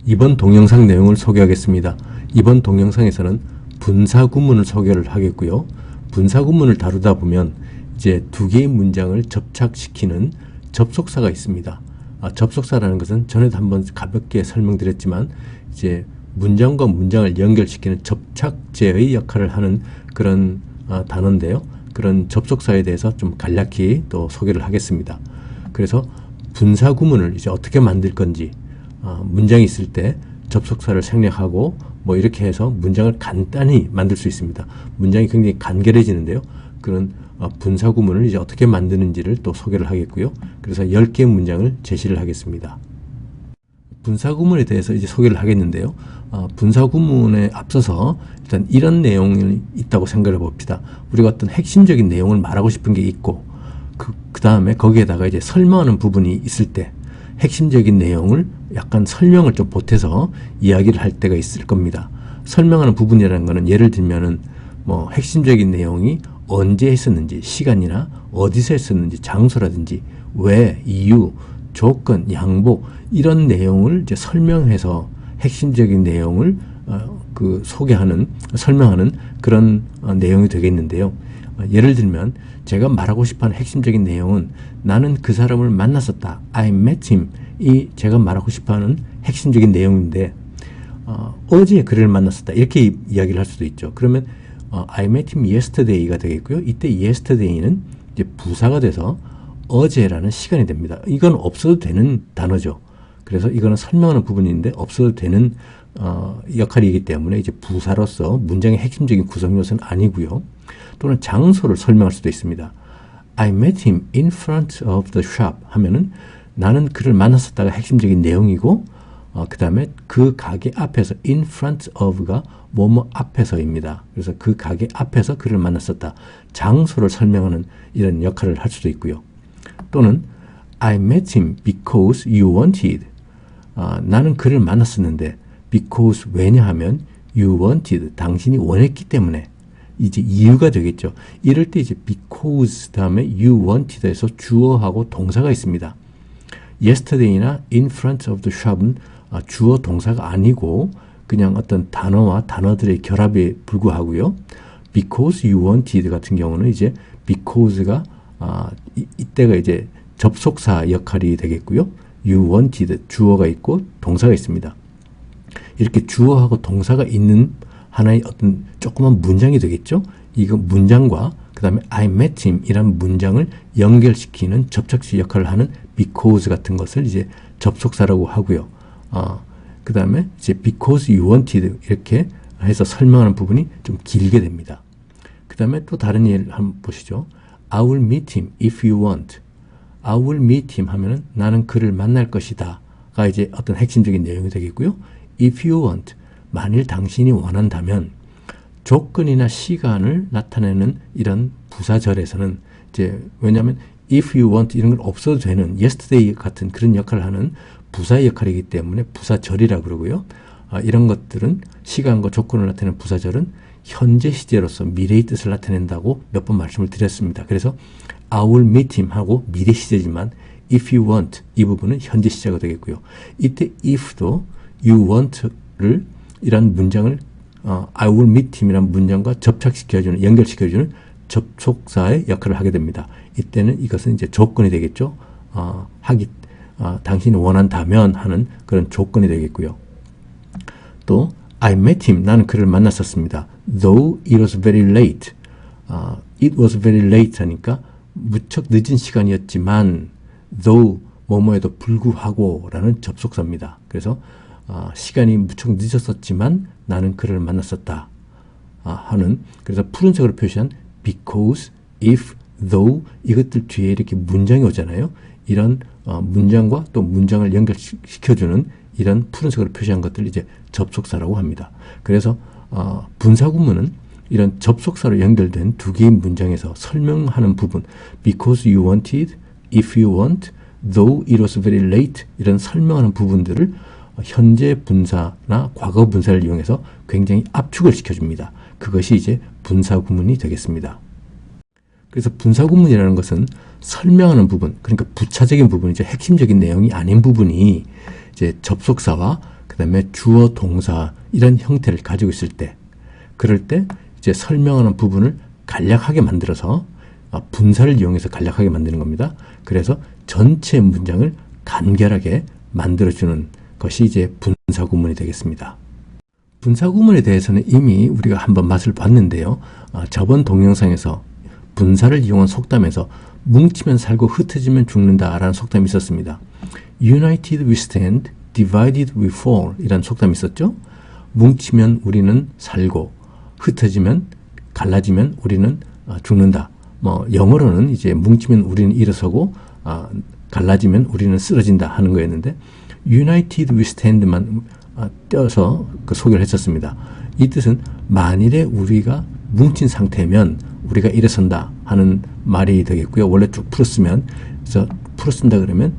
이번 동영상 내용을 소개하겠습니다. 이번 동영상에서는 분사구문을 소개를 하겠고요. 분사구문을 다루다 보면 이제 두 개의 문장을 접착시키는 접속사가 있습니다. 접속사라는 것은 전에도 한번 가볍게 설명드렸지만 이제 문장과 문장을 연결시키는 접착제의 역할을 하는 그런 단어인데요. 그런 접속사에 대해서 좀 간략히 또 소개를 하겠습니다. 그래서 분사구문을 이제 어떻게 만들 건지, 문장이 있을 때 접속사를 생략하고 뭐 이렇게 해서 문장을 간단히 만들 수 있습니다. 문장이 굉장히 간결해지는데요. 그런 분사구문을 이제 어떻게 만드는지를 또 소개를 하겠고요. 그래서 10개의 문장을 제시를 하겠습니다. 분사구문에 대해서 이제 소개를 하겠는데요. 분사구문에 앞서서 일단 이런 내용이 있다고 생각을 해봅시다. 우리가 어떤 핵심적인 내용을 말하고 싶은 게 있고, 그 다음에 거기에다가 이제 설명하는 부분이 있을 때 핵심적인 내용을 약간 설명을 좀 보태서 이야기를 할 때가 있을 겁니다. 설명하는 부분이라는 거는 예를 들면은 뭐 핵심적인 내용이 언제 했었는지, 시간이나 어디서 했었는지, 장소라든지, 왜, 이유, 조건, 양보, 이런 내용을 이제 설명해서 핵심적인 내용을 설명하는 그런 내용이 되겠는데요. 예를 들면 제가 말하고 싶어하는 핵심적인 내용은 나는 그 사람을 만났었다. I met him. 이 제가 말하고 싶어하는 핵심적인 내용인데 어제 그를 만났었다. 이렇게 이야기를 할 수도 있죠. 그러면 I met him yesterday가 되겠고요. 이때 yesterday는 이제 부사가 돼서 어제라는 시간이 됩니다. 이건 없어도 되는 단어죠. 그래서 이거는 설명하는 부분인데 없어도 되는 역할이기 때문에 이제 부사로서 문장의 핵심적인 구성 요소는 아니고요. 또는 장소를 설명할 수도 있습니다. I met him in front of the shop 하면은 나는 그를 만났었다가 핵심적인 내용이고, 그 다음에 그 가게 앞에서 in front of가 뭐뭐 앞에서입니다. 그래서 그 가게 앞에서 그를 만났었다. 장소를 설명하는 이런 역할을 할 수도 있고요. 또는 I met him because you wanted. 나는 그를 만났었는데 because 왜냐하면 you wanted, 당신이 원했기 때문에, 이제 이유가 되겠죠. 이럴 때 이제 because 다음에 you wanted에서 주어하고 동사가 있습니다. yesterday나 in front of the shop은 주어 동사가 아니고 그냥 어떤 단어와 단어들의 결합에 불과하고요. because you wanted 같은 경우는 이제 because가 이때가 이제 접속사 역할이 되겠고요. you wanted 주어가 있고 동사가 있습니다. 이렇게 주어하고 동사가 있는 하나의 어떤 조그만 문장이 되겠죠. 이거 문장과 그 다음에 I met him 이란 문장을 연결시키는 접착시 역할을 하는 because 같은 것을 이제 접속사라고 하고요. 그 다음에 이제 because you wanted 이렇게 해서 설명하는 부분이 좀 길게 됩니다. 그 다음에 또 다른 예를 한번 보시죠. I will meet him if you want. I will meet him 하면은 나는 그를 만날 것이다 가 이제 어떤 핵심적인 내용이 되겠고요. if you want, 만일 당신이 원한다면, 조건이나 시간을 나타내는 이런 부사절에서는 이제 왜냐하면 if you want 이런 건 없어도 되는 yesterday 같은 그런 역할을 하는 부사의 역할이기 때문에 부사절이라고 그러고요. 이런 것들은 시간과 조건을 나타내는 부사절은 현재 시제로서 미래의 뜻을 나타낸다고 몇 번 말씀을 드렸습니다. 그래서 I will meet him 하고 미래 시제지만 if you want 이 부분은 현재 시제가 되겠고요. 이때 if도 you want를 이란 문장을 I will meet him 이란 문장과 접착시켜주는, 연결시켜주는 접속사의 역할을 하게 됩니다. 이때는 이것은 이제 조건이 되겠죠. 당신이 원한다면 하는 그런 조건이 되겠고요. 또 I met him, 나는 그를 만났었습니다. Though it was very late. It was very late 하니까 무척 늦은 시간이었지만 though 뭐뭐에도 불구하고 라는 접속사입니다. 그래서 시간이 무척 늦었었지만 나는 그를 만났었다 하는, 그래서 푸른색으로 표시한 because, if, though 이것들 뒤에 이렇게 문장이 오잖아요. 이런 문장과 또 문장을 연결시켜주는 이런 푸른색으로 표시한 것들을 이제 접속사라고 합니다. 그래서 분사구문은 이런 접속사로 연결된 두 개의 문장에서 설명하는 부분, because you wanted, if you want, though it was very late 이런 설명하는 부분들을 현재 분사나 과거 분사를 이용해서 굉장히 압축을 시켜줍니다. 그것이 이제 분사구문이 되겠습니다. 그래서 분사구문이라는 것은 설명하는 부분, 그러니까 부차적인 부분이죠. 핵심적인 내용이 아닌 부분이 이제 접속사와 그 다음에 주어, 동사 이런 형태를 가지고 있을 때, 그럴 때 이제 설명하는 부분을 간략하게 만들어서 분사를 이용해서 간략하게 만드는 겁니다. 그래서 전체 문장을 간결하게 만들어주는 것이 이제 분사 구문이 되겠습니다. 분사 구문에 대해서는 이미 우리가 한번 맛을 봤는데요. 저번 동영상에서 분사를 이용한 속담에서 뭉치면 살고 흩어지면 죽는다라는 속담이 있었습니다. United we stand, divided we fall 이라는 속담이 있었죠. 뭉치면 우리는 살고 흩어지면 갈라지면 우리는 죽는다. 영어로는 이제 뭉치면 우리는 일어서고 갈라지면 우리는 쓰러진다 하는 거였는데 United we stand만 떼어서 그 소개를 했었습니다. 이 뜻은 만일에 우리가 뭉친 상태면 우리가 일어선다 하는 말이 되겠고요. 원래 쭉 풀었으면 그래서 풀었습니다 그러면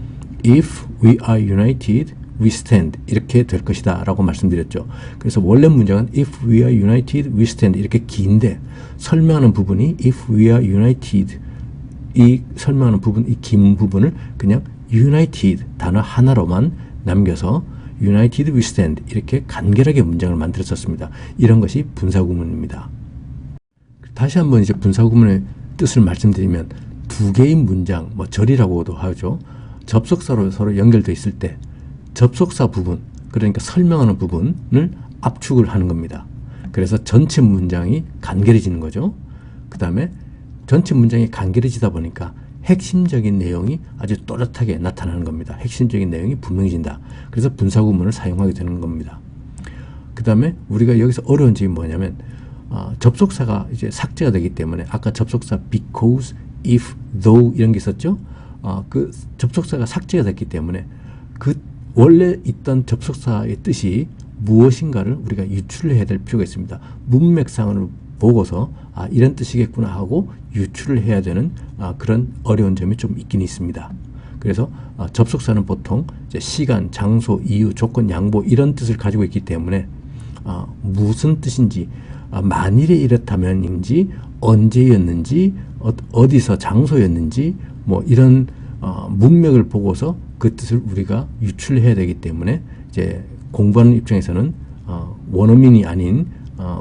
If we are united, we stand 이렇게 될 것이다 라고 말씀드렸죠. 그래서 원래 문장은 If we are united, we stand 이렇게 긴데 설명하는 부분이 If we are united 이 설명하는 부분, 이 긴 부분을 그냥 united 단어 하나로만 남겨서 united we stand 이렇게 간결하게 문장을 만들었었습니다. 이런 것이 분사구문입니다. 다시 한번 이제 분사구문의 뜻을 말씀드리면 두 개의 문장, 절이라고도 하죠. 접속사로 서로 연결되어 있을 때 접속사 부분, 그러니까 설명하는 부분을 압축을 하는 겁니다. 그래서 전체 문장이 간결해지는 거죠. 그 다음에 전체 문장이 간결해지다 보니까 핵심적인 내용이 아주 또렷하게 나타나는 겁니다. 핵심적인 내용이 분명해진다. 그래서 분사구문을 사용하게 되는 겁니다. 그 다음에 우리가 여기서 어려운 점이 뭐냐면 접속사가 이제 삭제가 되기 때문에 아까 접속사 because, if, though 이런 게 있었죠. 그 접속사가 삭제가 됐기 때문에 그 원래 있던 접속사의 뜻이 무엇인가를 우리가 유출을 해야 될 필요가 있습니다. 문맥상을 보고서 이런 뜻이겠구나 하고 유출을 해야 되는 그런 어려운 점이 좀 있긴 있습니다. 그래서 접속사는 보통 이제 시간, 장소, 이유, 조건, 양보 이런 뜻을 가지고 있기 때문에 무슨 뜻인지 만일에 이렇다면인지 언제였는지 어디서 장소였는지 이런 문맥을 보고서 그 뜻을 우리가 유출해야 되기 때문에 이제 공부하는 입장에서는 원어민이 아닌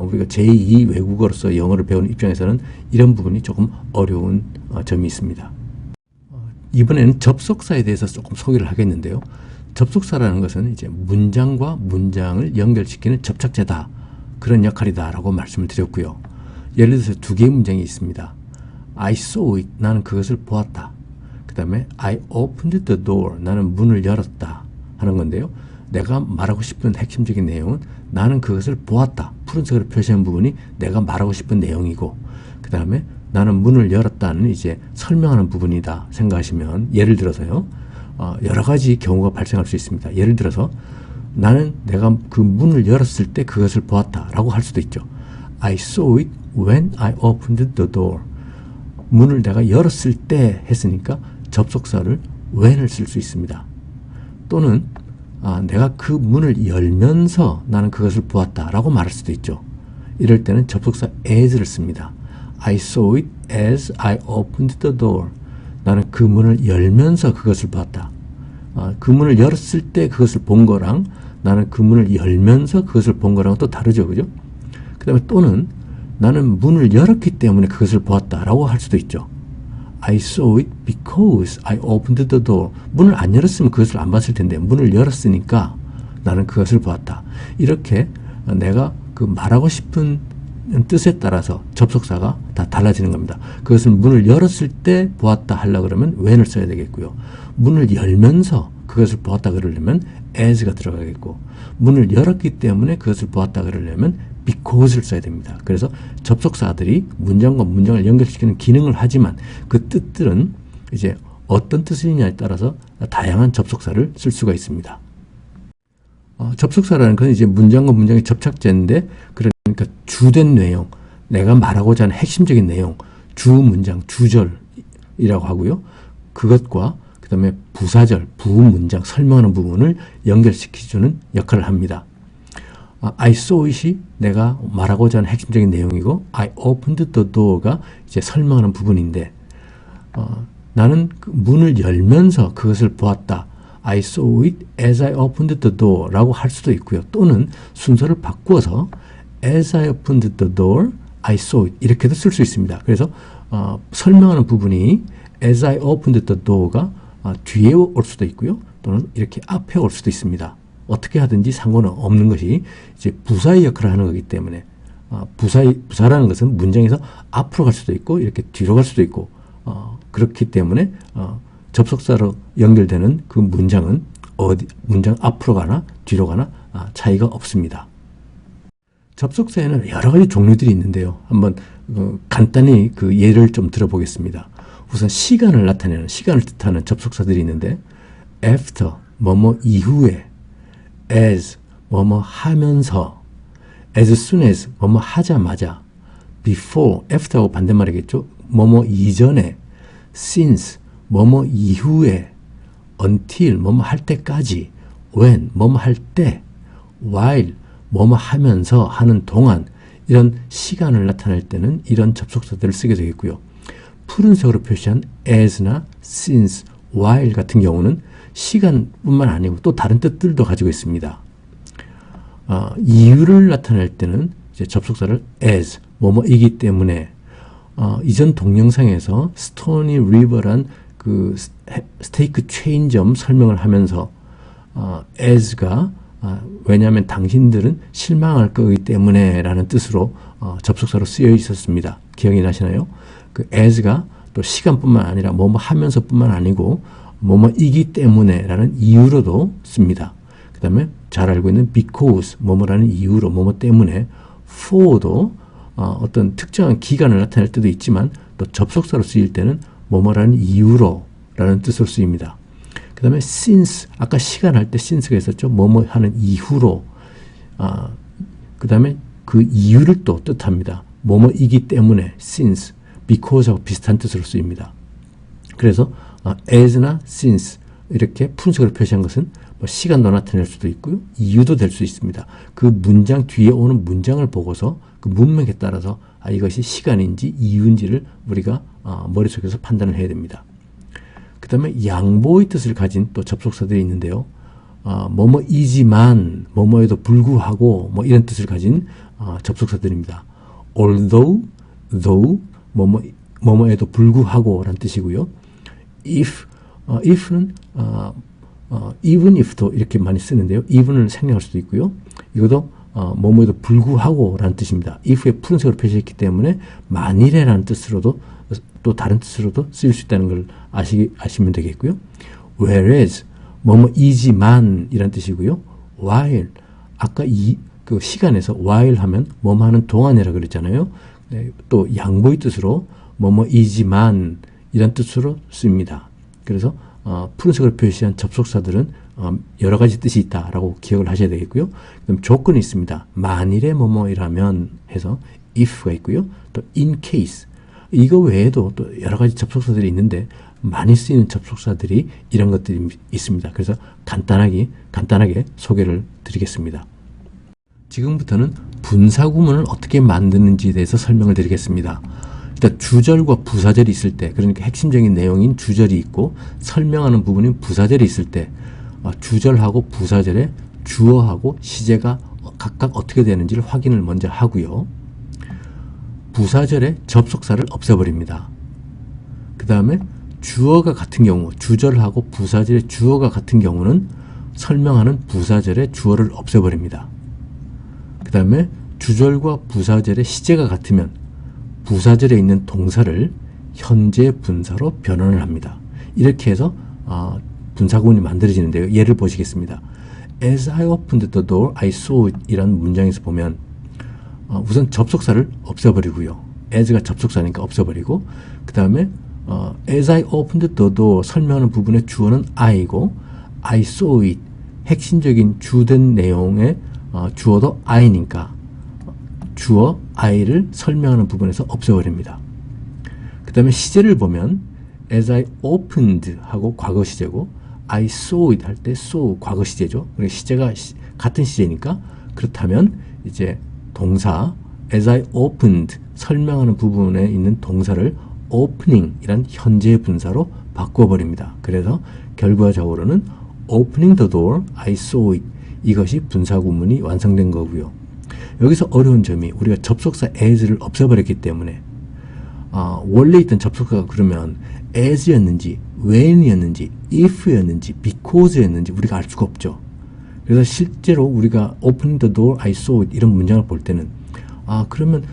우리가 제2 외국어로서 영어를 배우는 입장에서는 이런 부분이 조금 어려운 점이 있습니다. 이번에는 접속사에 대해서 조금 소개를 하겠는데요. 접속사라는 것은 이제 문장과 문장을 연결시키는 접착제다. 그런 역할이다 라고 말씀을 드렸고요. 예를 들어서 두 개의 문장이 있습니다. I saw it. 나는 그것을 보았다. 그 다음에 I opened the door. 나는 문을 열었다 하는 건데요. 내가 말하고 싶은 핵심적인 내용은 나는 그것을 보았다. 푸른색으로 표시한 부분이 내가 말하고 싶은 내용이고 그 다음에 나는 문을 열었다는 이제 설명하는 부분이다 생각하시면 예를 들어서요. 여러 가지 경우가 발생할 수 있습니다. 예를 들어서 나는 내가 그 문을 열었을 때 그것을 보았다 라고 할 수도 있죠. I saw it when I opened the door. 문을 내가 열었을 때 했으니까 접속사를 when을 쓸 수 있습니다. 또는 내가 그 문을 열면서 나는 그것을 보았다 라고 말할 수도 있죠. 이럴 때는 접속사 as를 씁니다. I saw it as I opened the door. 나는 그 문을 열면서 그것을 봤다. 그 문을 열었을 때 그것을 본 거랑 나는 그 문을 열면서 그것을 본 거랑 또 다르죠. 그죠? 그 다음에 또는 나는 문을 열었기 때문에 그것을 보았다 라고 할 수도 있죠. I saw it because I opened the door. 문을 안 열었으면 그것을 안 봤을 텐데 문을 열었으니까 나는 그것을 보았다. 이렇게 내가 그 말하고 싶은 뜻에 따라서 접속사가 다 달라지는 겁니다. 그것을 문을 열었을 때 보았다 하려고 그러면 when을 써야 되겠고요. 문을 열면서 그것을 보았다 그러려면 as가 들어가겠고 문을 열었기 때문에 그것을 보았다 그러려면 because를 써야 됩니다. 그래서 접속사들이 문장과 문장을 연결시키는 기능을 하지만 그 뜻들은 이제 어떤 뜻이냐에 따라서 다양한 접속사를 쓸 수가 있습니다. 접속사라는 건 이제 문장과 문장의 접착제인데 그러니까 주된 내용, 내가 말하고자 하는 핵심적인 내용, 주 문장, 주절이라고 하고요. 그것과 그 다음에 부사절, 부문장, 설명하는 부분을 연결시켜주는 역할을 합니다. I saw it이 내가 말하고자 하는 핵심적인 내용이고 I opened the door가 이제 설명하는 부분인데 나는 그 문을 열면서 그것을 보았다. I saw it as I opened the door 라고 할 수도 있고요. 또는 순서를 바꾸어서 as I opened the door, I saw it 이렇게도 쓸 수 있습니다. 그래서 설명하는 부분이 as I opened the door가 뒤에 올 수도 있고요. 또는 이렇게 앞에 올 수도 있습니다. 어떻게 하든지 상관은 없는 것이 이제 부사의 역할을 하는 거기 때문에 부사라는 것은 문장에서 앞으로 갈 수도 있고 이렇게 뒤로 갈 수도 있고 그렇기 때문에 접속사로 연결되는 그 문장은 문장 앞으로 가나 뒤로 가나 차이가 없습니다. 접속사에는 여러 가지 종류들이 있는데요. 한번 간단히 그 예를 좀 들어보겠습니다. 우선 시간을 나타내는, 시간을 뜻하는 접속사들이 있는데 after, 뭐뭐 이후에, as, 뭐뭐 하면서, as soon as, 뭐뭐 하자마자, before, after하고 반대말이겠죠. 뭐뭐 이전에, since, 뭐뭐 이후에, until, 뭐뭐 할 때까지, when, 뭐뭐 할 때, while, 뭐뭐 하면서 하는 동안 이런 시간을 나타낼 때는 이런 접속사들을 쓰게 되겠고요. 푸른색으로 표시한 as나 since, while 같은 경우는 시간뿐만 아니고 또 다른 뜻들도 가지고 있습니다. 이유를 나타낼 때는 이제 접속사를 as, 뭐뭐이기 때문에 이전 동영상에서 스토니 리버란 그 스테이크 체인점 설명을 하면서 as가 왜냐하면 당신들은 실망할 거기 때문에 라는 뜻으로 접속사로 쓰여 있었습니다. 기억이 나시나요? 그 as가 또 시간뿐만 아니라 뭐뭐 하면서 뿐만 아니고 뭐뭐이기 때문에 라는 이유로도 씁니다. 그 다음에 잘 알고 있는 because, 뭐뭐라는 이유로, 뭐뭐 때문에 for도 어떤 특정한 기간을 나타낼 때도 있지만 또 접속사로 쓰일 때는 뭐뭐라는 이유로 라는 뜻으로 쓰입니다. 그 다음에 since, 아까 시간 할 때 since가 있었죠. 뭐뭐 하는 이후로. 그 다음에 그 이유를 또 뜻합니다. 뭐뭐이기 때문에 since, because하고 비슷한 뜻으로 쓰입니다. 그래서 as나 since 이렇게 푸른색으로 표시한 것은 뭐 시간도 나타낼 수도 있고요. 이유도 될 수 있습니다. 그 문장 뒤에 오는 문장을 보고서 그 문맥에 따라서 이것이 시간인지 이유인지를 우리가 머릿속에서 판단을 해야 됩니다. 그 다음에 양보의 뜻을 가진 또 접속사들이 있는데요. 뭐뭐이지만, 뭐뭐에도 불구하고, 뭐 이런 뜻을 가진 접속사들입니다. although, though, 뭐뭐에도 불구하고 라는 뜻이고요. if는 even if도 이렇게 많이 쓰는데요. even을 생략할 수도 있고요. 이것도 뭐뭐에도 불구하고 라는 뜻입니다. if에 푸른색으로 표시했기 때문에 만일에 라는 뜻으로도 또 다른 뜻으로도 쓰일 수 있다는 걸 아시면 되겠고요. whereas, 뭐뭐이지만 이란 뜻이고요. while, 아까 그 시간에서 while 하면 뭐뭐 하는 동안이라 그랬잖아요. 네, 또 양보의 뜻으로 뭐뭐이지만 이란 뜻으로 씁니다. 그래서 푸른색으로 표시한 접속사들은 여러 가지 뜻이 있다라고 기억을 하셔야 되겠고요. 그럼 조건이 있습니다. 만일에 뭐뭐이라면 해서 if가 있고요. 또 in case, 이거 외에도 또 여러 가지 접속사들이 있는데 많이 쓰이는 접속사들이 이런 것들이 있습니다. 그래서 간단하게 소개를 드리겠습니다. 지금부터는 분사구문을 어떻게 만드는지에 대해서 설명을 드리겠습니다. 일단 주절과 부사절이 있을 때, 그러니까 핵심적인 내용인 주절이 있고 설명하는 부분인 부사절이 있을 때 주절하고 부사절의 주어하고 시제가 각각 어떻게 되는지를 확인을 먼저 하고요. 부사절의 접속사를 없애버립니다. 그 다음에 주어가 같은 경우, 주절하고 부사절의 주어가 같은 경우는 설명하는 부사절의 주어를 없애버립니다. 그 다음에 주절과 부사절의 시제가 같으면 부사절에 있는 동사를 현재 분사로 변환을 합니다. 이렇게 해서 분사구문이 만들어지는데요. 예를 보시겠습니다. As I opened the door, I saw it 이라는 문장에서 보면 우선 접속사를 없애버리고요. as가 접속사니까 없애버리고 그 다음에 as I opened the door 설명하는 부분의 주어는 I고 I saw it 핵심적인 주된 내용의 주어도 I니까 주어 I를 설명하는 부분에서 없애버립니다. 그 다음에 시제를 보면 as I opened 하고 과거 시제고 I saw it 할 때 saw 과거 시제죠. 그러니까 시제가 같은 시제니까 그렇다면 이제 동사 as I opened 설명하는 부분에 있는 동사를 opening 이란 현재 분사로 바꿔버립니다. 그래서 결과적으로는 opening the door, I saw it. 이것이 분사구문이 완성된 거고요. 여기서 어려운 점이 우리가 접속사 as를 없애버렸기 때문에 원래 있던 접속사가 그러면 as였는지, when이었는지, if였는지, because였는지 우리가 알 수가 없죠. 그래서 실제로 우리가 opening the door, I saw it 이런 문장을 볼 때는 그러면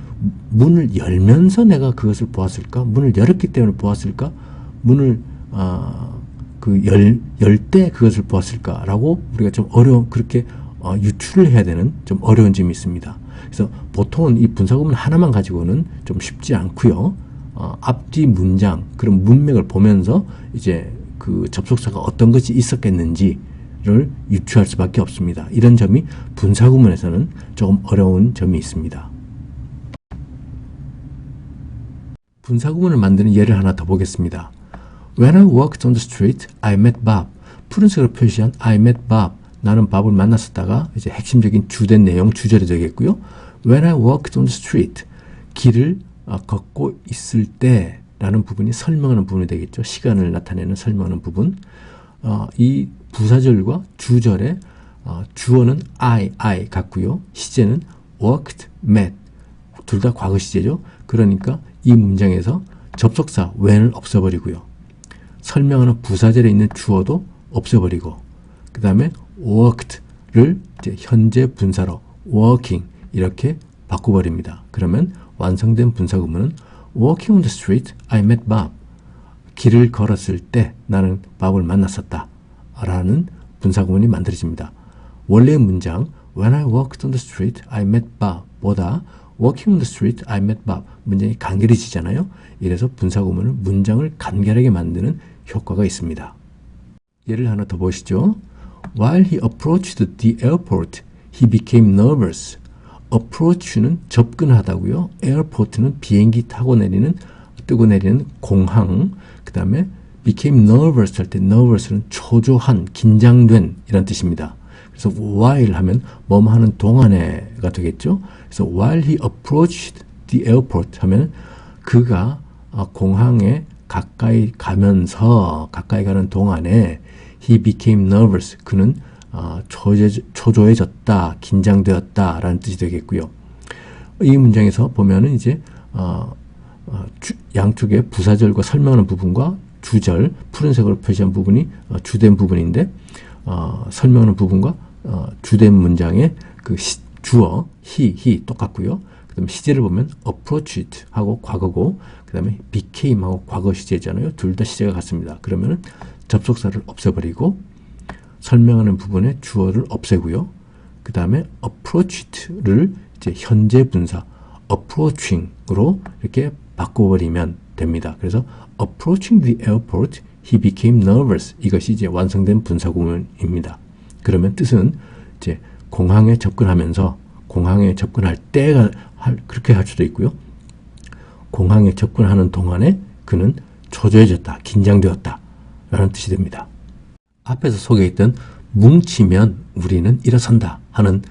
문을 열면서 내가 그것을 보았을까? 문을 열었기 때문에 보았을까? 문을 열 때 그것을 보았을까라고 우리가 좀 그렇게 유추를 해야 되는 좀 어려운 점이 있습니다. 그래서 보통은 이 분사구문 하나만 가지고는 좀 쉽지 않고요. 앞뒤 문장, 그런 문맥을 보면서 이제 그 접속사가 어떤 것이 있었겠는지를 유추할 수밖에 없습니다. 이런 점이 분사구문에서는 조금 어려운 점이 있습니다. 분사구문을 만드는 예를 하나 더 보겠습니다. When I walked on the street, I met Bob. 푸른색으로 표시한 I met Bob. 나는 밥을 만났었다가 이제 핵심적인 주된 내용 주절이 되겠고요. When I walked on the street. 길을 걷고 있을 때 라는 부분이 설명하는 부분이 되겠죠. 시간을 나타내는 설명하는 부분. 이 부사절과 주절의 주어는 I 같고요. 시제는 walked, met. 둘 다 과거 시제죠. 그러니까 이 문장에서 접속사 when을 없애버리고요. 설명하는 부사절에 있는 주어도 없애버리고 그 다음에 worked를 이제 현재 분사로 working 이렇게 바꿔버립니다. 그러면 완성된 분사구문은 walking on the street, I met Bob. 길을 걸었을 때 나는 밥을 만났었다 라는 분사구문이 만들어집니다. 원래의 문장 When I walked on the street, I met Bob 보다 Walking on the street, I met Bob. 문장이 간결해지잖아요. 이래서 분사구문을 문장을 간결하게 만드는 효과가 있습니다. 예를 하나 더 보시죠. While he approached the airport, he became nervous. approach는 접근하다고요. airport는 비행기 타고 내리는, 뜨고 내리는 공항. 그 다음에 became nervous 할 때 nervous는 초조한, 긴장된 이런 뜻입니다. 그래서 while 하면 뭐뭐 하는 동안에가 되겠죠. 그래서 while he approached the airport 하면 그가 공항에 가까이 가는 동안에 he became nervous. 그는 초조해졌다, 긴장되었다 라는 뜻이 되겠고요. 이 문장에서 보면은 이제 양쪽에 부사절과 설명하는 부분과 주절, 푸른색으로 표시한 부분이 주된 부분인데 설명하는 부분과 주된 문장의 그 주어 he 똑같고요. 그 다음에 시제를 보면 approached 하고 과거고 그 다음에 became 하고 과거 시제잖아요. 둘 다 시제가 같습니다. 그러면은 접속사를 없애버리고 설명하는 부분에 주어를 없애고요. 그 다음에 approached를 이제 현재 분사 approaching으로 이렇게 바꿔버리면 됩니다. 그래서 approaching the airport, he became nervous. 이것이 이제 완성된 분사구문입니다. 그러면 뜻은 이제 공항에 접근하면서 공항에 접근할 때가 그렇게 할 수도 있고요. 공항에 접근하는 동안에 그는 초조해졌다, 긴장되었다 라는 뜻이 됩니다. 앞에서 소개했던 뭉치면 우리는 일어선다 하는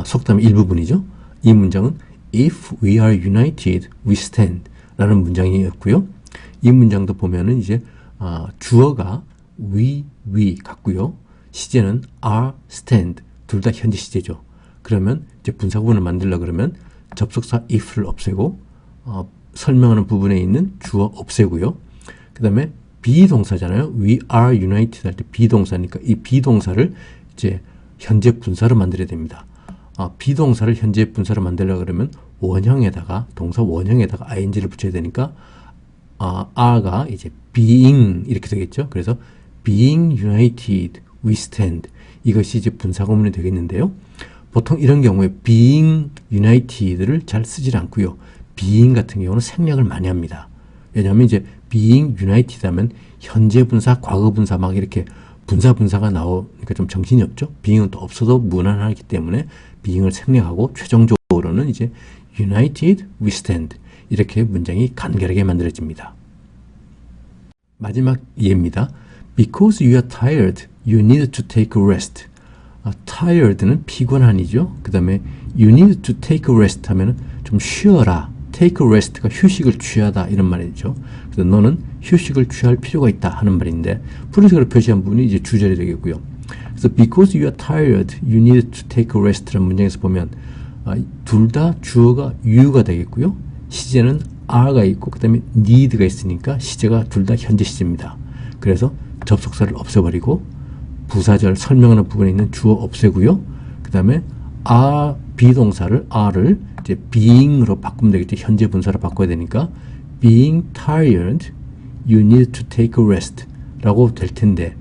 속담의 일부분이죠. 이 문장은 If we are united, we stand 라는 문장이었고요. 이 문장도 보면은 이제 주어가 we 같고요. 시제는 are, stand 둘 다 현재 시제죠. 그러면 이제 분사구문을 만들려 그러면 접속사 if를 없애고 설명하는 부분에 있는 주어 없애고요. 그 다음에 비동사잖아요. We are united 할 때 비동사니까 이 비동사를 이제 현재 분사로 만들어야 됩니다. 비동사를 현재 분사로 만들려 그러면 원형에다가 동사 원형에다가 ing를 붙여야 되니까 are가 이제 being 이렇게 되겠죠. 그래서 being united, we stand 이것이 이제 분사구문이 되겠는데요. 보통 이런 경우에 being united를 잘 쓰질 않고요. being 같은 경우는 생략을 많이 합니다. 왜냐하면 이제 being united 하면 현재 분사, 과거 분사 막 이렇게 분사가 나오니까 좀 정신이 없죠. being은 또 없어도 무난하기 때문에 being을 생략하고 최종적으로는 이제 united, we stand 이렇게 문장이 간결하게 만들어집니다. 마지막 예입니다. Because you are tired, you need to take a rest. tired는 피곤한이죠. 그 다음에 you need to take a rest 하면은 좀 쉬어라. take a rest가 휴식을 취하다 이런 말이죠. 그래서 너는 휴식을 취할 필요가 있다 하는 말인데 푸른색으로 표시한 부분이 이제 주절이 되겠고요. 그래서 because you are tired, you need to take a rest라는 문장에서 보면 둘 다 주어가 you가 되겠고요. 시제는 are가 있고 그 다음에 need가 있으니까 시제가 둘 다 현재 시제입니다. 그래서 접속사를 없애버리고 부사절 설명하는 부분에 있는 주어 없애고요. 그 다음에 are 비동사를 are를 이제 being으로 바꾸면 되겠죠. 현재 분사로 바꿔야 되니까 being tired, you need to take a rest 라고 될 텐데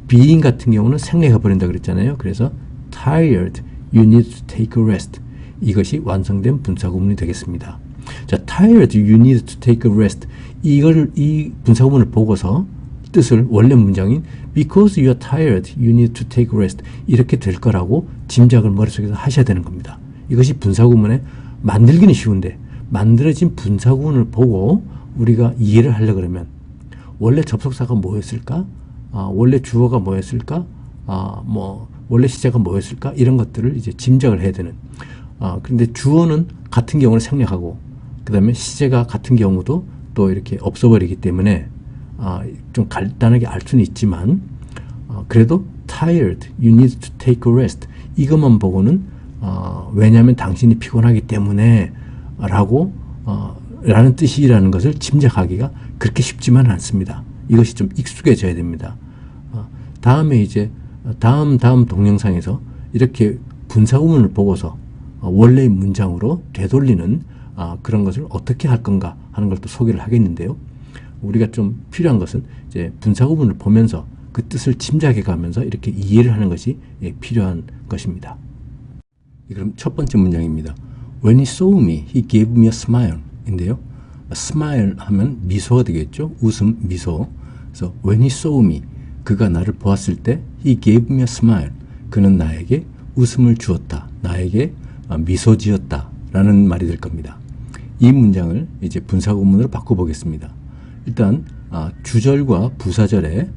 being 같은 경우는 생략해 버린다 그랬잖아요. 그래서 tired, you need to take a rest 이것이 완성된 분사구문이 되겠습니다. 자, tired, you need to take a rest 이 분사구문을 보고서 뜻을 원래 문장인 because you are tired, you need to take a rest 이렇게 될 거라고 짐작을 머릿속에서 하셔야 되는 겁니다. 이것이 분사구문에 만들기는 쉬운데 만들어진 분사구문을 보고 우리가 이해를 하려고 그러면 원래 접속사가 뭐였을까? 원래 주어가 뭐였을까? 원래 시제가 뭐였을까? 이런 것들을 이제 짐작을 해야 되는. 그런데 주어는 같은 경우는 생략하고, 그 다음에 시제가 같은 경우도 또 이렇게 없어버리기 때문에, 좀 간단하게 알 수는 있지만, 그래도 tired, you need to take a rest. 이것만 보고는, 왜냐하면 당신이 피곤하기 때문에, 라는 뜻이라는 것을 짐작하기가 그렇게 쉽지만은 않습니다. 이것이 좀 익숙해져야 됩니다. 다음에 이제 다음 동영상에서 이렇게 분사구문을 보고서 원래의 문장으로 되돌리는 그런 것을 어떻게 할 건가 하는 걸 또 소개를 하겠는데요. 우리가 좀 필요한 것은 이제 분사구문을 보면서 그 뜻을 짐작해 가면서 이렇게 이해를 하는 것이 필요한 것입니다. 그럼 첫 번째 문장입니다. When he saw me, he gave me a smile. 인데요. smile 하면 미소가 되겠죠. 웃음, 미소. 그래서 when he saw me, 그가 나를 보았을 때 he gave me a smile. 그는 나에게 웃음을 주었다. 나에게 미소 지었다. 라는 말이 될 겁니다. 이 문장을 이제 분사구문으로 바꿔보겠습니다. 일단 주절과 부사절에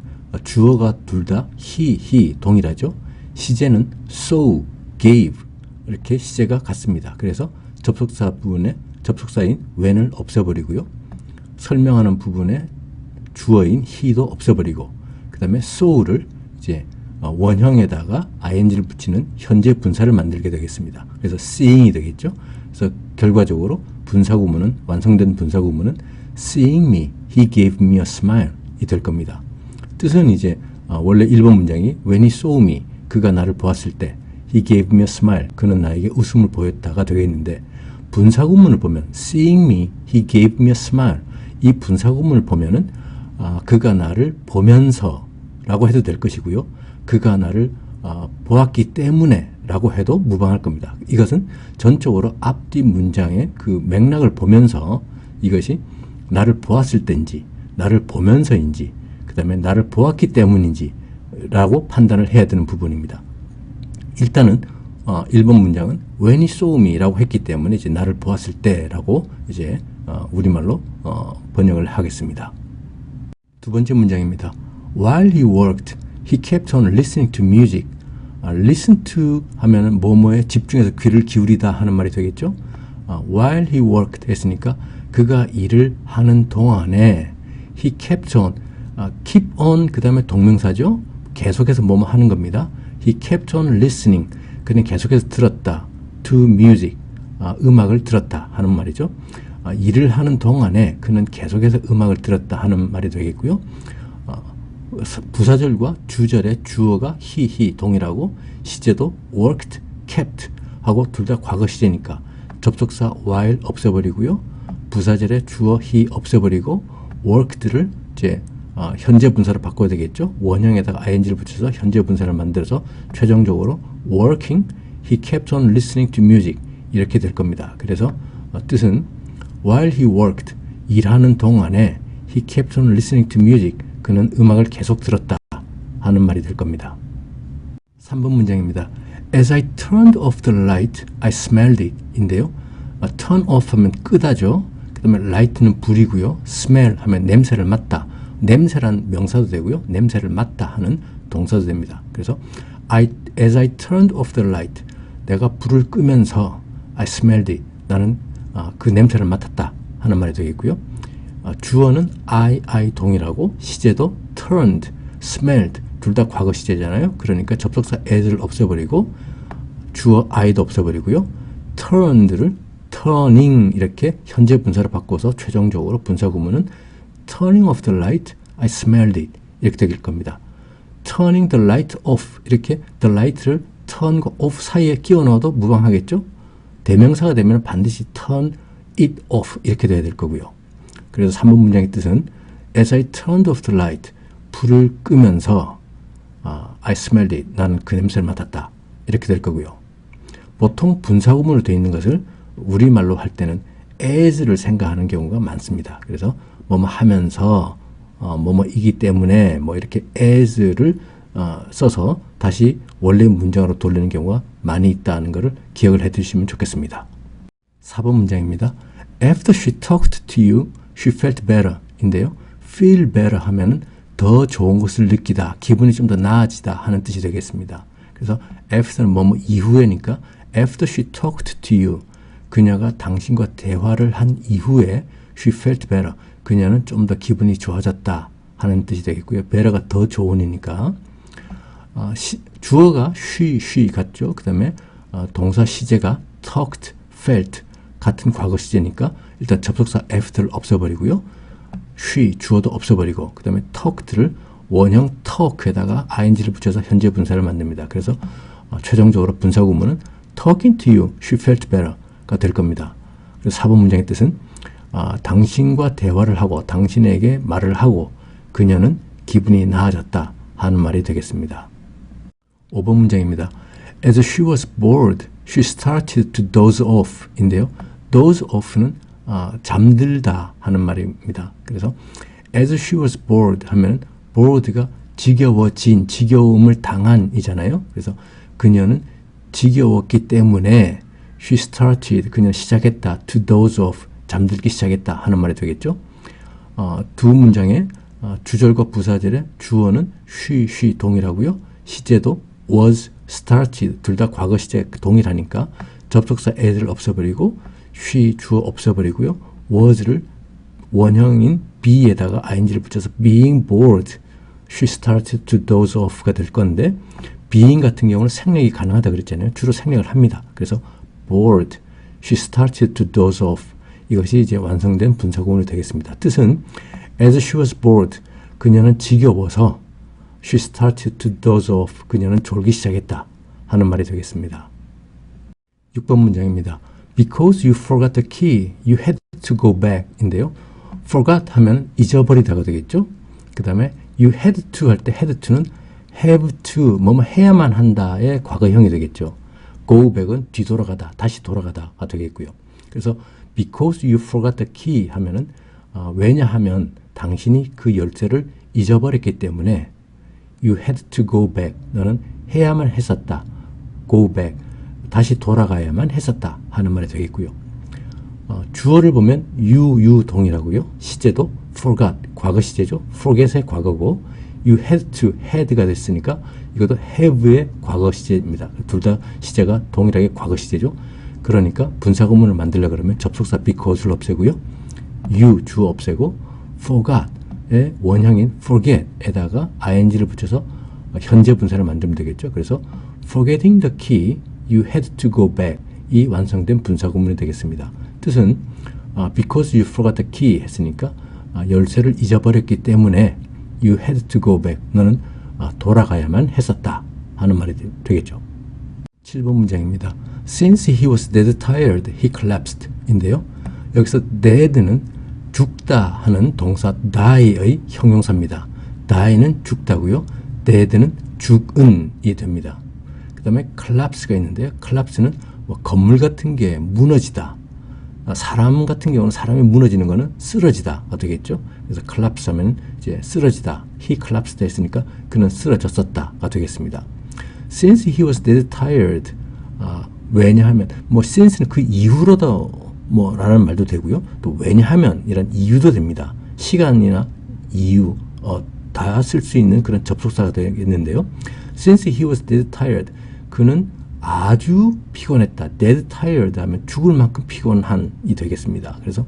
주어가 둘 다 he 동일하죠. 시제는 saw, gave 이렇게 시제가 같습니다. 그래서 접속사 부분에 접속사인 when을 없애버리고요. 설명하는 부분에 주어인 he도 없애버리고 그 다음에 saw를 이제 원형에다가 ing를 붙이는 현재 분사를 만들게 되겠습니다. 그래서 seeing이 되겠죠. 그래서 결과적으로 분사구문은 완성된 분사구문은 seeing me, he gave me a smile 이 될 겁니다. 뜻은 이제 원래 1번 문장이 when he saw me, 그가 나를 보았을 때 he gave me a smile, 그는 나에게 웃음을 보였다가 되겠는데 분사구문을 보면 seeing me, he gave me a smile 이 분사구문을 보면은 그가 나를 보면서 라고 해도 될 것이고요. 그가 나를 보았기 때문에 라고 해도 무방할 겁니다. 이것은 전적으로 앞뒤 문장의 그 맥락을 보면서 이것이 나를 보았을 때인지 나를 보면서인지 그 다음에 나를 보았기 때문인지 라고 판단을 해야 되는 부분입니다. 일단은 1번 문장은 when he saw me 라고 했기 때문에 이제 나를 보았을 때 라고 이제 우리말로 번역을 하겠습니다. 두 번째 문장입니다. While he worked, he kept on listening to music. listen to 하면은 뭐뭐에 집중해서 귀를 기울이다 하는 말이 되겠죠. while he worked 했으니까 그가 일을 하는 동안에 he kept on, keep on 그 다음에 동명사죠. 계속해서 뭐뭐 하는 겁니다. he kept on listening. 그는 계속해서 들었다. to music. 음악을 들었다 하는 말이죠. 일을 하는 동안에 그는 계속해서 음악을 들었다 하는 말이 되겠고요. 부사절과 주절의 주어가 he 동일하고 시제도 worked, kept 하고 둘 다 과거 시제니까 접속사 while 없애버리고요. 부사절의 주어 he 없애버리고 worked를 이제 현재 분사로 바꿔야 되겠죠. 원형에다가 ing를 붙여서 현재 분사를 만들어서 최종적으로 working, he kept on listening to music 이렇게 될 겁니다. 그래서 뜻은 while he worked, 일하는 동안에 he kept on listening to music, 그는 음악을 계속 들었다 하는 말이 될 겁니다. 3번 문장입니다. As I turned off the light, I smelled it 인데요. turn off 하면 끄다죠. 그 다음에 light는 불이고요. smell 하면 냄새를 맡다. 냄새란 명사도 되고요. 냄새를 맡다 하는 동사도 됩니다. 그래서 as I turned off the light, 내가 불을 끄면서 I smelled it, 나는 그 냄새를 맡았다 하는 말이 되겠고요. 주어는 I 동일하고 시제도 turned, smelled 둘 다 과거 시제잖아요. 그러니까 접속사 as를 없애버리고 주어 I도 없애버리고요. turned를 turning 이렇게 현재 분사로 바꿔서 최종적으로 분사 구문은 turning off the light, I smelled it 이렇게 되길 겁니다. turning the light off 이렇게 the light를 turn과 off 사이에 끼워 넣어도 무방하겠죠. 대명사가 되면 반드시 turn it off 이렇게 돼야 될 거고요. 그래서 3번 문장의 뜻은 as I turned off the light 불을 끄면서 I smelled it 나는 그 냄새를 맡았다 이렇게 될 거고요. 보통 분사구문으로 되어 있는 것을 우리말로 할 때는 as를 생각하는 경우가 많습니다. 그래서 뭐뭐 하면서 뭐뭐이기 때문에 뭐 이렇게 as를 써서 다시 원래 문장으로 돌리는 경우가 많이 있다는 것을 기억을 해 두시면 좋겠습니다. 4번 문장입니다. After she talked to you, she felt better 인데요. feel better 하면은 더 좋은 것을 느끼다, 기분이 좀 더 나아지다 하는 뜻이 되겠습니다. 그래서 after는 뭐뭐 이후에니까 after she talked to you 그녀가 당신과 대화를 한 이후에 she felt better 그녀는 좀 더 기분이 좋아졌다 하는 뜻이 되겠고요. better가 더 좋으니까 주어가 she 같죠. 그 다음에 동사 시제가 talked, felt 같은 과거 시제니까 일단 접속사 after를 없애버리고요. she 주어도 없애버리고 그 다음에 talked를 원형 talk에다가 ing를 붙여서 현재 분사를 만듭니다. 그래서 최종적으로 분사 구문은 talking to you, she felt better가 될 겁니다. 그래서 4번 문장의 뜻은 당신과 대화를 하고 당신에게 말을 하고 그녀는 기분이 나아졌다 하는 말이 되겠습니다. 5번 문장입니다. As she was bored, she started to doze off 인데요. doze off는 잠들다 하는 말입니다. 그래서 as she was bored 하면 bored가 지겨워진, 지겨움을 당한 이잖아요. 그래서 그녀는 지겨웠기 때문에 she started, 그녀는 시작했다. to doze off, 잠들기 시작했다 하는 말이 되겠죠. 두 문장의 주절과 부사절의 주어는 she 동일하고요. 시제도 was, started 둘 다 과거 시제 동일하니까 접속사 as를 없애버리고 she 주어 없애버리고요. was를 원형인 be에다가 ing를 붙여서 being bored, she started to doze off가 될 건데 being 같은 경우는 생략이 가능하다 그랬잖아요. 주로 생략을 합니다. 그래서 bored, she started to doze off 이것이 이제 완성된 분사구문이 되겠습니다. 뜻은 as she was bored, 그녀는 지겨워서 she started to doze off, 그녀는 졸기 시작했다 하는 말이 되겠습니다. 6번 문장입니다. Because you forgot the key, you had to go back 인데요. forgot 하면 잊어버리다가 되겠죠. 그 다음에 you had to 할 때 had to는 have to 뭐뭐 해야만 한다의 과거형이 되겠죠. go back은 뒤돌아가다, 다시 돌아가다가 되겠고요. 그래서 because you forgot the key 하면은 왜냐하면 당신이 그 열쇠를 잊어버렸기 때문에 you had to go back 너는 해야만 했었다. go back 다시 돌아가야만 했었다 하는 말이 되겠고요. 주어를 보면 you 동일하고요. 시제도 forgot 과거 시제죠. forget의 과거고 you had to had가 됐으니까 이것도 have의 과거 시제입니다. 둘 다 시제가 동일하게 과거 시제죠. 그러니까 분사구문을 만들려고 그러면 접속사 because를 없애고요. you 주어 없애고 forgot의 원형인 forget에다가 ing를 붙여서 현재 분사를 만들면 되겠죠. 그래서 forgetting the key, you had to go back 이 완성된 분사구문이 되겠습니다. 뜻은 because you forgot the key 했으니까 열쇠를 잊어버렸기 때문에 you had to go back 너는 돌아가야만 했었다 하는 말이 되겠죠. 7번 문장입니다. Since he was dead tired, he collapsed 인데요. 여기서 dead는 죽다 하는 동사 die의 형용사입니다. die는 죽다고요. dead는 죽은이 됩니다. 그 다음에 collapse가 있는데요. collapse는 뭐 건물 같은 게 무너지다. 사람 같은 경우는 사람이 무너지는 거는 쓰러지다가 되겠죠. 그래서 collapse 하면 이제 쓰러지다. He collapsed 했으니까 그는 쓰러졌었다가 되겠습니다. Since he was dead tired 왜냐하면 뭐 since는 그 이후로도 뭐 라는 말도 되고요. 또 왜냐하면 이란 이유도 됩니다. 시간이나 이유 다 쓸 수 있는 그런 접속사가 되겠는데요. Since he was dead tired 그는 아주 피곤했다. dead tired 하면 죽을 만큼 피곤한이 되겠습니다. 그래서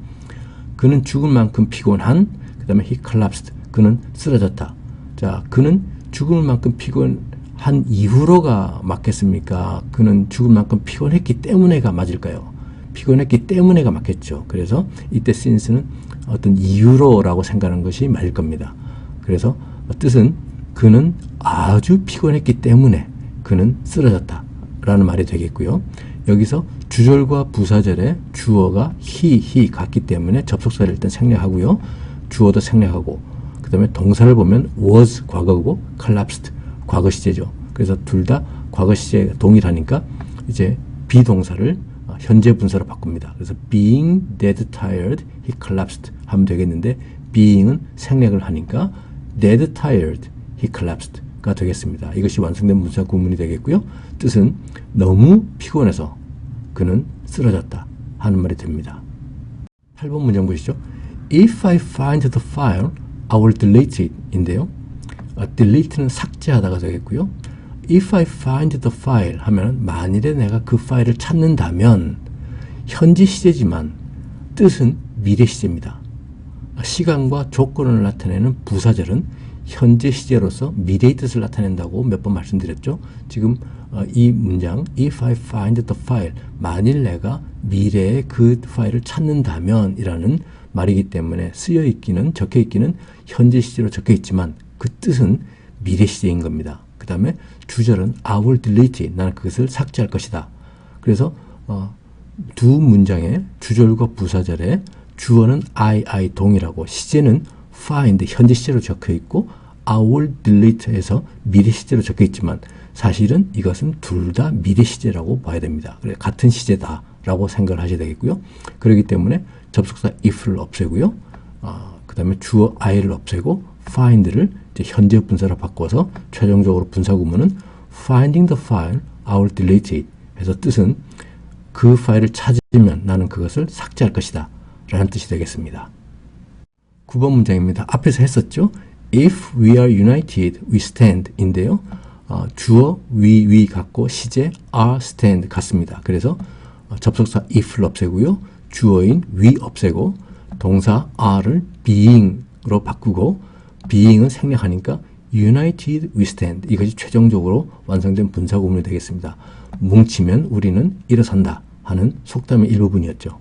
그는 죽을 만큼 피곤한 그 다음에 he collapsed 그는 쓰러졌다. 자, 그는 죽을 만큼 피곤한 이후로가 맞겠습니까? 그는 죽을 만큼 피곤했기 때문에가 맞을까요? 피곤했기 때문에가 맞겠죠. 그래서 이때 since는 어떤 이유로라고 생각하는 것이 맞을 겁니다. 그래서 뜻은 그는 아주 피곤했기 때문에 그는 쓰러졌다 라는 말이 되겠고요. 여기서 주절과 부사절에 주어가 he 같기 때문에 접속사를 일단 생략하고요. 주어도 생략하고 그 다음에 동사를 보면 was 과거고 collapsed 과거 시제죠. 그래서 둘 다 과거 시제가 동일하니까 이제 비동사를 현재 분사로 바꿉니다. 그래서 being dead tired, he collapsed 하면 되겠는데 being은 생략을 하니까 dead tired, he collapsed가 되겠습니다. 이것이 완성된 문사 구문이 되겠고요. 뜻은 너무 피곤해서 그는 쓰러졌다 하는 말이 됩니다. 8번 문장 보시죠. If I find the file, I will delete it 인데요. delete는 삭제하다가 되겠고요. If I find the file 하면 만일에 내가 그 파일을 찾는다면 현재 시제지만 뜻은 미래 시제입니다. 시간과 조건을 나타내는 부사절은 현재 시제로서 미래의 뜻을 나타낸다고 몇 번 말씀드렸죠. 지금 이 문장 If I find the file 만일 내가 미래에 그 파일을 찾는다면 이라는 말이기 때문에 쓰여있기는 적혀있기는 현재 시제로 적혀있지만 그 뜻은 미래 시제인 겁니다. 그 다음에 주절은 I will delete it. 나는 그것을 삭제할 것이다. 그래서 두 문장의 주절과 부사절에 주어는 I 동일하고 시제는 find 현재 시제로 적혀있고 I will delete 해서 미래 시제로 적혀있지만 사실은 이것은 둘 다 미래 시제라고 봐야 됩니다. 그래 같은 시제다 라고 생각을 하셔야 되겠고요. 그렇기 때문에 접속사 if를 없애고요. 그 다음에 주어 I를 없애고 find를 이제 현재 분사로 바꿔서 최종적으로 분사 구문은 finding the file, I will delete it 해서 뜻은 그 파일을 찾으면 나는 그것을 삭제할 것이다 라는 뜻이 되겠습니다. 9번 문장입니다. 앞에서 했었죠. If we are united, we stand 인데요. 주어 we 같고 시제 are stand 같습니다. 그래서 접속사 if를 없애고요. 주어인 we 없애고 동사 are를 being으로 바꾸고 being은 생략하니까 united we stand 이것이 최종적으로 완성된 분사 구문이 되겠습니다. 뭉치면 우리는 일어선다 하는 속담의 일부분이었죠.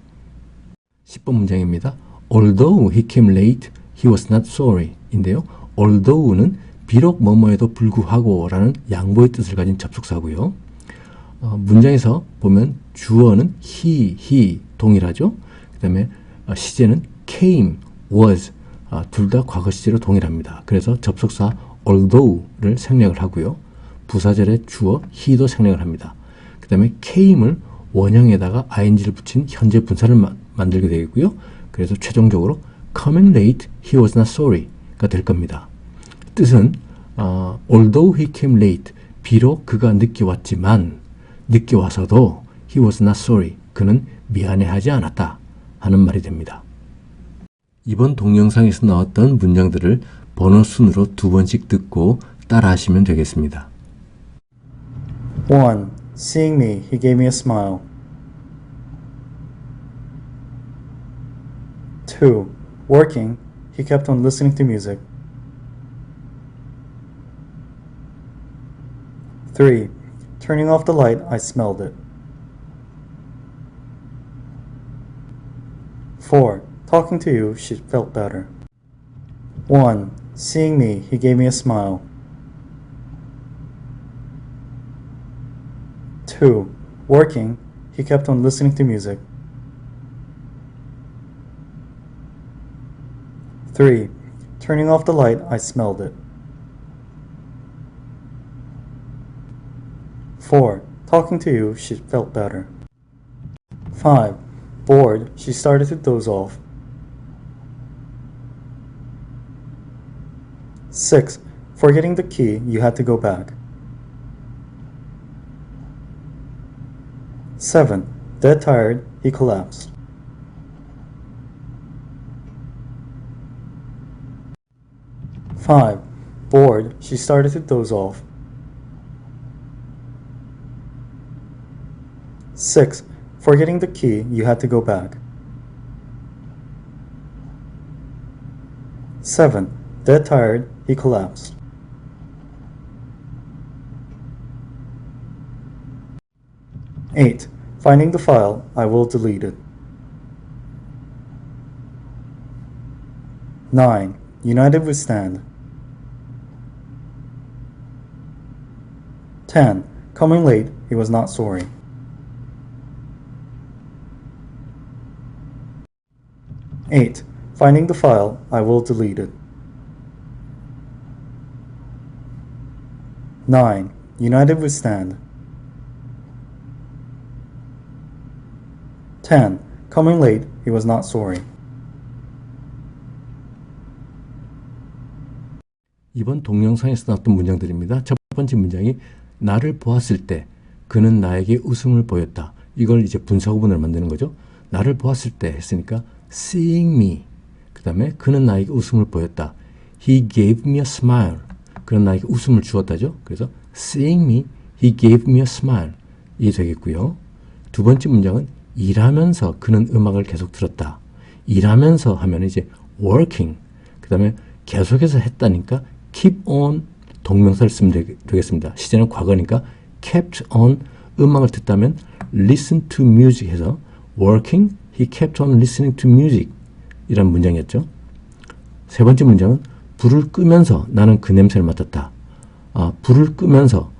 10번 문장입니다. Although he came late, he was not sorry 인데요. Although는 비록 뭐뭐에도 불구하고 라는 양보의 뜻을 가진 접속사고요. 문장에서 보면 주어는 he 동일하죠. 그 다음에 시제는 came, was 둘 다 과거 시제로 동일합니다. 그래서 접속사 although를 생략을 하고요. 부사절에 주어 he도 생략을 합니다. 그 다음에 came을 원형에다가 ing를 붙인 현재 분사를 만들게 되겠고요. 그래서 최종적으로 coming late, he was not sorry가 될 겁니다. 뜻은 although he came late, 비록 그가 늦게 왔지만 늦게 와서도 he was not sorry, 그는 미안해하지 않았다 하는 말이 됩니다. 이번 동영상에서 나왔던 문장들을 번호 순으로 두 번씩 듣고 따라 하시면 되겠습니다. 1. Seeing me, he gave me a smile. 2. Working, he kept on listening to music. 3. Turning off the light, I smelled it. 4. Talking to you, she felt better. 1. Seeing me, he gave me a smile. 2. Working, he kept on listening to music. 3. Turning off the light, I smelled it. 4. Talking to you, she felt better. 5. Bored, she started to doze off. 6. Forgetting the key, you had to go back. 7. Dead tired, he collapsed. 5. Bored, she started to doze off. 6. Forgetting the key, you had to go back. 7. Dead tired, he collapsed. 8. Finding the file, I will delete it. 9. United we stand. 10. Coming late, he was not sorry. 8. Finding the file, I will delete it. 9. United we stand. 10. Coming late, he was not sorry. 이번 동영상에서 나왔던 문장들입니다. 첫 번째 문장이 나를 보았을 때 그는 나에게 웃음을 보였다. 이걸 이제 분사구문을 만드는 거죠. 나를 보았을 때 했으니까 seeing me. 그 다음에 그는 나에게 웃음을 보였다. He gave me a smile. 그는 나에게 웃음을 주었다죠. 그래서 seeing me, he gave me a smile. 이게 되겠고요. 두 번째 문장은 일하면서 그는 음악을 계속 들었다. 일하면서 하면 이제 working. 그 다음에 계속해서 했다니까 keep on 동명사를 쓰면 되겠습니다. 시제는 과거니까 kept on 음악을 듣다면 listen to music 해서 working, he kept on listening to music 이란 문장이었죠. 세 번째 문장은 불을 끄면서 나는 그 냄새를 맡았다. 불을 끄면서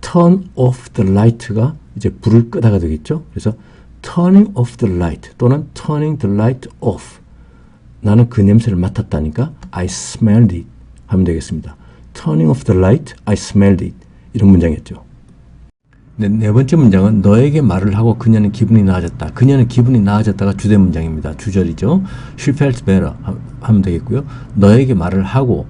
turn off the light가 이제 불을 끄다가 되겠죠. 그래서 turning off the light 또는 turning the light off 나는 그 냄새를 맡았다니까 I smelled it 하면 되겠습니다. turning off the light, I smelled it 이런 문장이었죠. 네 번째 문장은 너에게 말을 하고 그녀는 기분이 나아졌다. 그녀는 기분이 나아졌다가 주대 문장입니다. 주절이죠. She felt better 하면 되겠고요. 너에게 말을 하고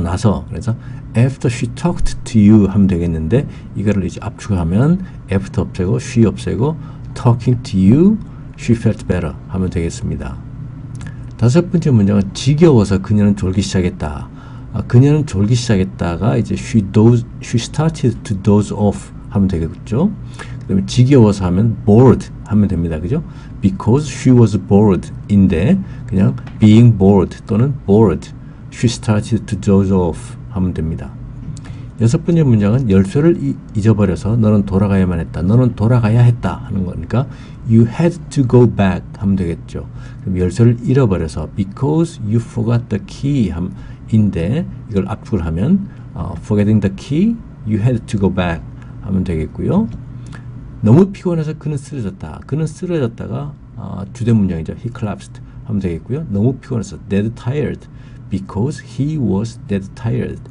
나서 그래서 after she talked to you 하면 되겠는데 이거를 이제 압축하면 after 없애고 she 없애고 talking to you, she felt better 하면 되겠습니다. 다섯 번째 문장은 지겨워서 그녀는 졸기 시작했다. 그녀는 졸기 시작했다가 이제 she started to doze off 하면 되겠죠. 그 다음에 지겨워서 하면 bored 하면 됩니다. 그죠? Because she was bored 인데 그냥 being bored 또는 bored she started to doze off 하면 됩니다. 여섯 번째 문장은 열쇠를 잊어버려서 너는 돌아가야만 했다. 너는 돌아가야 했다 하는 거니까 you had to go back 하면 되겠죠. 그럼 열쇠를 잃어버려서 because you forgot the key 인데 이걸 압축을 하면 forgetting the key, you had to go back 하면 되겠고요. 너무 피곤해서 그는 쓰러졌다. 그는 쓰러졌다가 주대 문장이죠. He collapsed 하면 되겠고요. 너무 피곤해서 dead tired because he was dead tired.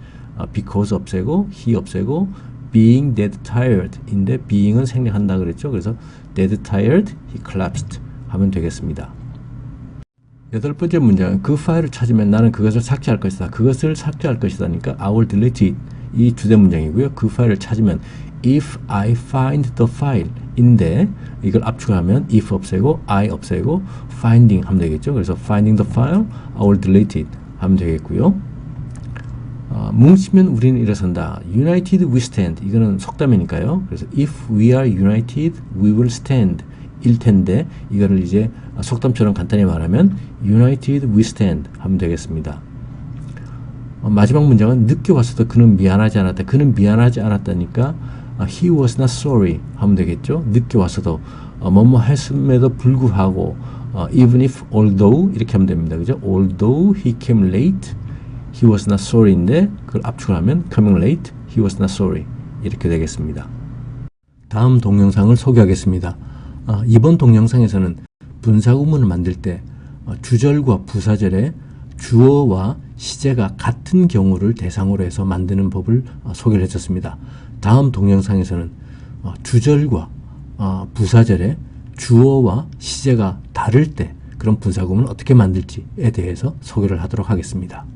because 없애고 he 없애고 being dead tired 인데 being은 생략한다 그랬죠. 그래서 dead tired, he collapsed 하면 되겠습니다. 여덟 번째 문장은 그 파일을 찾으면 나는 그것을 삭제할 것이다. 그것을 삭제할 것이다니까 I will delete it 이 주대 문장이고요. 그 파일을 찾으면 if I find the file 인데 이걸 압축하면 if 없애고 I 없애고 finding 하면 되겠죠. 그래서 finding the file, I will delete it 하면 되겠고요. 뭉치면 우리는 일어선다. United we stand. 이거는 속담이니까요. 그래서 if we are united, we will stand. 일 텐데 이거를 이제 속담처럼 간단히 말하면 United we stand 하면 되겠습니다. 마지막 문장은 늦게 왔어도 그는 미안하지 않았다. 그는 미안하지 않았다니까 he was not sorry 하면 되겠죠. 늦게 왔어도 뭐뭐 했음에도 불구하고 even if although 이렇게 하면 됩니다. 그죠? Although he came late, he was not sorry인데 그걸 압축을 하면 coming late, he was not sorry 이렇게 되겠습니다. 다음 동영상을 소개하겠습니다. 이번 동영상에서는 분사구문을 만들 때 주절과 부사절의 주어와 시제가 같은 경우를 대상으로 해서 만드는 법을 소개를 해줬습니다. 다음 동영상에서는 주절과 부사절의 주어와 시제가 다를 때 그런 분사구문을 어떻게 만들지에 대해서 소개를 하도록 하겠습니다.